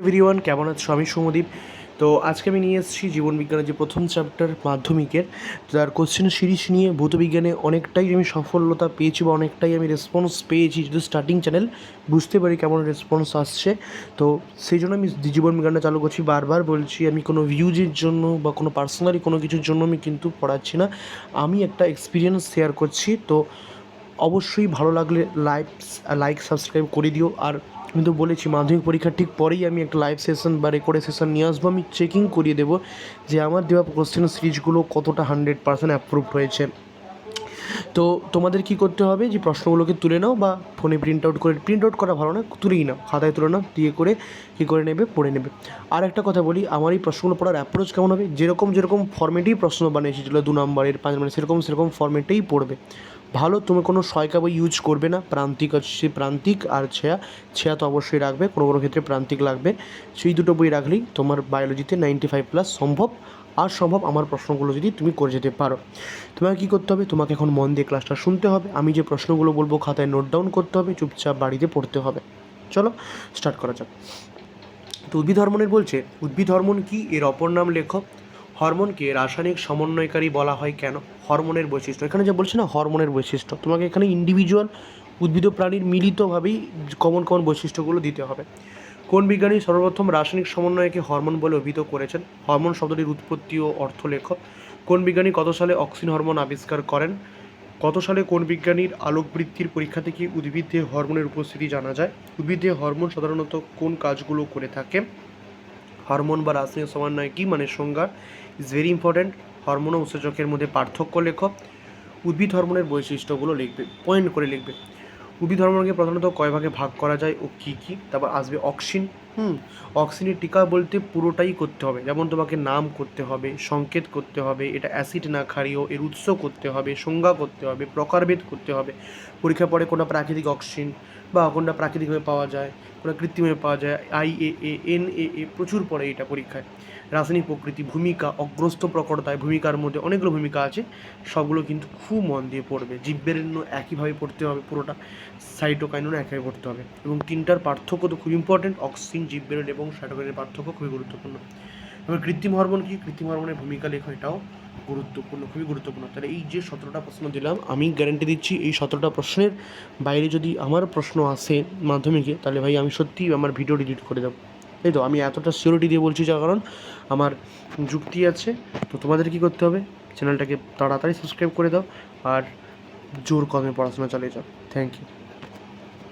Everyone, কেমন আছো? আমি সৌম্যদীপ। তো আজকে আমি নিয়ে এসেছি জীবনবিজ্ঞানের যে প্রথম চ্যাপ্টার মাধ্যমিকের তার কোশ্চেন সিরিজ নিয়ে। ভৌতবিজ্ঞানে অনেকটাই আমি সফলতা পেয়েছি বা অনেকটাই আমি রেসপন্স পেয়েছি, যেহেতু স্টার্টিং চ্যানেল বুঝতে পারি কেমন রেসপন্স আসছে। তো সেই জন্য আমি জীবনবিজ্ঞানটা চালু করছি। বারবার বলছি, আমি কোনো ভিউজের জন্য বা কোনো পার্সোনালি কোনো কিছুর জন্য আমি কিন্তু পড়াচ্ছি না, আমি একটা এক্সপিরিয়েন্স শেয়ার করছি। তো অবশ্যই ভালো লাগলে লাইক সাবস্ক্রাইব করে দিও। আর আমি তো বলেছি, মাধ্যমিক পরীক্ষার ঠিক পরেই আমি একটা লাইভ সেশন বা রেকর্ডেড সেশন নিয়ে আসবো। আমি চেকিং করিয়ে দেবো যে আমার দেওয়া কোশ্চেন সিরিজগুলো কতটা 100% অ্যাপ্রুভড হয়েছে। তো তোমাদের কি করতে হবে, যে প্রশ্নগুলোকে তুলে নাও বা ফোনে প্রিন্ট আউট করা ভালো না, তুলেই নাও, খাতায় তুলে নাও, দিয়ে করে কী করে নেবে, পড়ে নেবে। আর একটা কথা বলি, আমার এই প্রশ্নগুলো পড়ার অ্যাপ্রোচ কেমন হবে, যেরকম ফর্মেটেই প্রশ্ন বানিয়েছি, যেগুলো 2 নম্বরের 5 নম্বরের, সেরকম ফর্মেটেই পড়বে ভালো। তুমি কোনো সহায়িকা বই ইউজ করবে না। প্রান্তিক আছে, প্রান্তিক আর ছেয়া তো অবশ্যই রাখবে, কোনো ক্ষেত্রে প্রান্তিক লাগবে। সেই দুটো বই রাখলেই তোমার বায়োলজিতে 95+ সম্ভব। আর সম্ভব আমার প্রশ্নগুলো যদি তুমি করে যেতে পারো। তোমাকে কী করতে হবে, তোমাকে এখন মন দিয়ে ক্লাসটা শুনতে হবে, আমি যে প্রশ্নগুলো বলবো খাতায় নোট ডাউন করতে হবে, চুপচাপ বাড়িতে পড়তে হবে। চলো স্টার্ট করা যাক। তো উদ্ভিদ হরমোনের বলছে, উদ্ভিদ হরমোন কি, এর অপর নাম লেখো। হরমোনকে রাসায়নিক সমন্বয়কারী বলা হয় কেন? হরমোনের বৈশিষ্ট্য, এখানে যে বলছে না হরমোনের বৈশিষ্ট্য, তোমাকে এখানে ইন্ডিভিজুয়াল উদ্ভিদ ও প্রাণীর মিলিতভাবেই কমন বৈশিষ্ট্যগুলো দিতে হবে। কোন বিজ্ঞানী সর্বপ্রথম রাসায়নিক সমন্বয়কে হরমোন বলে অভিহিত করেছেন? হরমোন শব্দটির উৎপত্তি ও অর্থ লেখ। কোন বিজ্ঞানী কত সালে অক্সিন হরমোন আবিষ্কার করেন? কত সালে কোন বিজ্ঞানীর আলোকবৃত্তির পরীক্ষা থেকে উদ্ভিদে হরমোনের উপস্থিতি জানা যায়? উদ্ভিদে হরমোন সাধারণত কোন কাজগুলো করে থাকে? হরমোন বা রাসায়নিক সমন্বয় কী, মানে সংজ্ঞা ইজ ভেরি ইম্পর্ট্যান্ট। হরমোন ও উৎসেচকের মধ্যে পার্থক্য লেখ। উদ্ভিদ হরমোনের বৈশিষ্ট্যগুলো লিখবে, পয়েন্ট করে লিখবে। উদ্ভিদ হরমোনকে প্রধানত কয় ভাগে ভাগ করা যায় ও কী কী? তারপর আসবে অক্সিন। অক্সিনের টিকা বলতে পুরোটাই করতে হবে, যেমন তোমাকে নাম করতে হবে, সংকেত করতে হবে, এটা অ্যাসিড না ক্ষারীয়, এর উৎস করতে হবে, সংজ্ঞা করতে হবে, প্রকারভেদ করতে হবে। পরীক্ষা পড়ে কোনটা প্রাকৃতিক অক্সিন বা কোনটা প্রাকৃতিকভাবে পাওয়া যায়, কোনটা কৃত্রিমভাবে পাওয়া যায়, IAA NAA প্রচুর পড়ে এটা পরীক্ষায়। রাসায়নিক প্রকৃতি, ভূমিকা, অগ্রস্ত প্রকটতায়, ভূমিকার মধ্যে অনেকগুলো ভূমিকা আছে, সবগুলো কিন্তু খুব মন দিয়ে পড়বে। জীববিজ্ঞানও একইভাবে পড়তে হবে পুরোটা, সাইটোকাইনেনও একইভাবে পড়তে হবে। এবং তিনটার পার্থক্য তো খুব ইম্পর্টেন্ট, অক্সিন, জীববিজ্ঞান এবং সাইটোকাইনের পার্থক্য খুবই গুরুত্বপূর্ণ। এবার কৃত্রিম হরমোন কি, কৃত্রিম হরমোনের ভূমিকা লেখো, এটাও গুরুত্বপূর্ণ, খুবই গুরুত্বপূর্ণ। তাহলে এই যে 17টা প্রশ্ন দিলাম, আমি গ্যারান্টি দিচ্ছি এই 17টা প্রশ্নের বাইরে যদি আমার প্রশ্ন আসে মাধ্যমিকে, তাহলে ভাই আমি সত্যিই আমার ভিডিও ডিলিট করে দেবো। তাই তো আমি এতটা সিওরিটি দিয়ে বলছি, যার কারণ আমার যুক্তি আছে। তো তোমাদের কী করতে হবে, চ্যানেলটাকে তাড়াতাড়ি সাবস্ক্রাইব করে দাও আর জোর কদমে পড়াশোনা চালিয়ে যাও। Thank you.